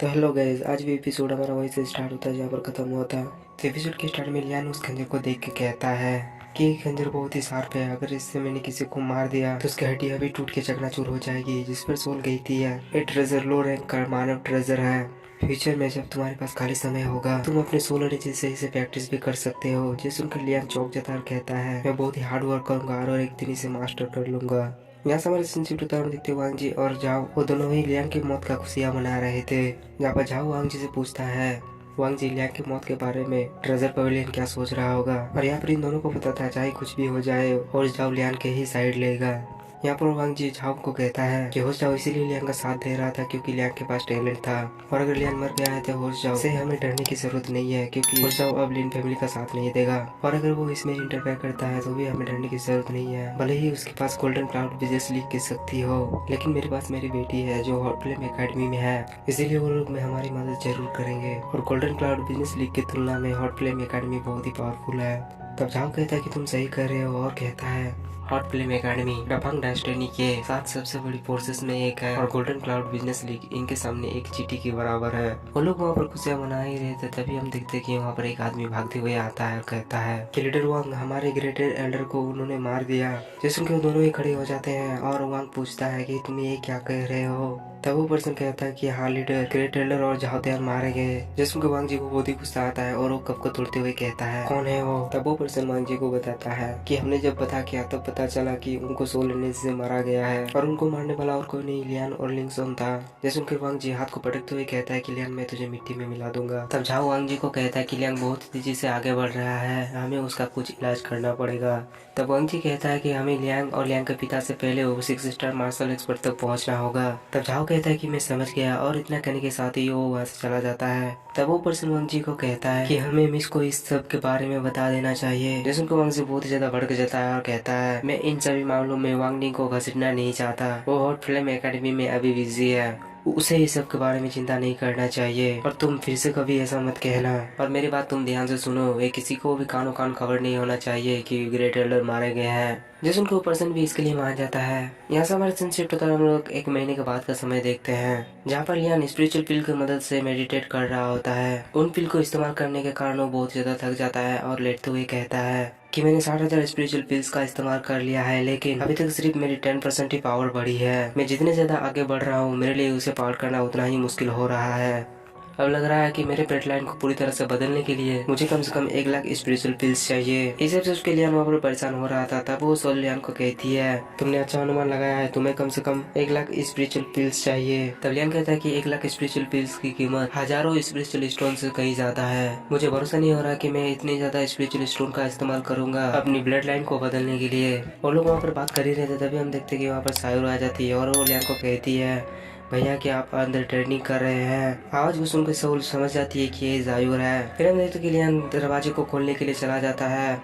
तो hello guys, आज भी एपिसोड हमारा वहीं से स्टार्ट होता है जहाँ पर खत्म हुआ था। तो एपिसोड के स्टार्ट में लियान उस खंजर को देख के कहता है कि ये खंजर बहुत ही शार्प है, अगर इससे मैंने किसी को मार दिया तो उसकी हड्डियां भी टूट के चकनाचूर हो जाएगी। जिस पर सोल कहती है ये ट्रेजर लो रैंक का मानव ट्रेजर है। फ्यूचर में जब तुम्हारे पास खाली समय होगा तुम अपने सोल एनर्जी से इसे प्रैक्टिस भी कर सकते हो। जिस सुनकर लियान चौंक जाता है और कहता है मैं बहुत ही हार्ड वर्क करूंगा और एक दिन इसे मास्टर कर लूंगा। यहाँ से हमारे रिलेशनशिप उदाहरण देखते वांग जी और जाओ वो दोनों ही लियांग की मौत का खुशियाँ मना रहे थे। जहाँ पर जाओ वांग जी से पूछता है वांग जी लियांग की मौत के बारे में ट्रेजर पवेलियन क्या सोच रहा होगा। और यहाँ पर इन दोनों को पता था चाहे कुछ भी हो जाए और जाओ लियांग के ही साइड लेगा। यहाँ पर वांग जी झाओ को कहता है कि होश जाओ इसीलिए लियांग का साथ दे रहा था क्योंकि लियांग के पास टैलेंट था और अगर लियांग मर गया है तो होश जाओ से हमें डरने की जरूरत नहीं है क्योंकि होश जाओ अब लिन फैमिली का साथ नहीं देगा और अगर वो इसमें इंटरफेयर करता है तो भी हमें डरने की जरूरत नहीं है। भले ही उसके पास गोल्डन क्लाउड बिजनेस लीग की शक्ति हो, लेकिन मेरे पास मेरी बेटी है जो हॉट फ्लेम एकेडमी में है, इसीलिए वो लोग में हमारी मदद जरूर करेंगे। और गोल्डन क्लाउड बिजनेस लीग की तुलना में हॉट फ्लेम एकेडमी बहुत ही पावरफुल है। तब झाओ कहता है कि तुम सही कर रहे हो और कहता है हॉट फ्लेम एकेडमी डफंग डेस्टिनी के 7 सबसे बड़ी फोर्सेस में एक है और गोल्डन क्लाउड बिजनेस लीग इनके सामने एक चींटी के बराबर है। वो लोग वहाँ पर खुशियाँ मना ही रहे थे तभी हम देखते कि वहाँ पर एक आदमी भागते हुए आता है और कहता है कि लीडर वांग हमारे ग्रेटेड एल्डर को उन्होंने मार दिया। जिसमें के दोनों ही खड़े हो जाते हैं और वांग पूछता है कि तुम ये क्या कह रहे हो। तब वो पर्सन कहता है कि हाँ लीडर ग्रेट एल्डर और झाओतियान मारे गए। जिसमें के वांग जी को बहुत ही गुस्सा आता है और वो कप को तोड़ते हुए कहता है कौन है वो। तब वो पर्सन वांग जी को बताता है कि हमने जब पता किया तब पता चला कि उनको सोल एनर्जी से मारा गया है और उनको मारने वाला और कोई नहीं लियान और लिंगसोन था। जिसमें के वांग जी हाथ को पटकते हुए कहता है कि लियान मैं तुझे मिट्टी में मिला दूंगा। तब झाओ वांग जी को कहता है कि लियान बहुत तेजी से आगे बढ़ रहा है, हमें उसका कुछ इलाज करना पड़ेगा। तब वांग जी कहता है कि हमें लियांग और लियांग के पिता से पहले वो 6 स्टार मार्शल एक्सपर्ट तक पहुंचना होगा। तब झाओ कहता है कि मैं समझ गया और इतना कहने के साथ ही वो वहाँ से चला जाता है। तब वो पर्सन वांग जी को कहता है कि हमें मिस को इस सब के बारे में बता देना चाहिए। जैसन को वांग जी बहुत ही ज्यादा भड़क जाता है और कहता है मैं इन सभी मामलों में वांग डी को घसीटना नहीं चाहता, वो हॉट फ्लेम एकेडमी में अभी बिजी है, उसे इस सब के बारे में चिंता नहीं करना चाहिए। और तुम फिर से कभी ऐसा मत कहना और मेरी बात तुम ध्यान से सुनो, ये किसी को भी कानो कान खबर नहीं होना चाहिए कि ग्रेट एल्डर मारे गए हैं। जिसम को पर्सन भी इसके लिए मान जाता है। यहाँ से हमारे रिलेशनशिप होता है हम लोग 1 महीने के बाद का समय देखते हैं जहाँ पर लियान स्पिरिचुअल पिल की मदद से मेडिटेट कर रहा होता है। उन पिल को इस्तेमाल करने के कारण वो बहुत ज्यादा थक जाता है और लेटते हुए कहता है कि मैंने 60,000 स्पिरिचुअल पिल्स का इस्तेमाल कर लिया है लेकिन अभी तक सिर्फ मेरी 10% ही पावर बढ़ी है। मैं जितने ज्यादा आगे बढ़ रहा हूँ मेरे लिए उसे पार करना उतना ही मुश्किल हो रहा है। अब लग रहा है कि मेरे ब्लड लाइन को पूरी तरह से बदलने के लिए मुझे कम से कम 1 लाख स्पिरिचुअल पिल्स चाहिए। इस से उसके लियान वहाँ पर परेशान हो रहा था। तब वो सोल लियान को कहती है तुमने अच्छा अनुमान लगाया है, तुम्हें कम से कम 1 लाख स्पिरिचुअल पिल्स चाहिए। तब लियान कहता है कि 1 लाख स्पिरिचुअल पिल्स की कीमत हजारों स्पिरिचुअल स्टोन से कहीं ज्यादा है। मुझे भरोसा नहीं हो रहा कि मैं इतने ज्यादा स्पिरिचुअल स्टोन का इस्तेमाल करूंगा अपनी ब्लड लाइन को बदलने के लिए। वो लोग वहाँ पर बात कर ही रहे थे तभी हम देखते कि वहाँ पर सायुर आ जाती है और वो लियान को कहती है भैया कि आप अंदर ट्रेनिंग कर रहे हैं। आवाज को सुनकर सोल समझ जाती है कि ये जायूर है। फिर हम देखते कि लियान दरवाजे को खोलने के लिए चला जाता है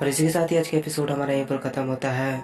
और इसी के साथ ही आज का एपिसोड हमारा यहीं पर खत्म होता है।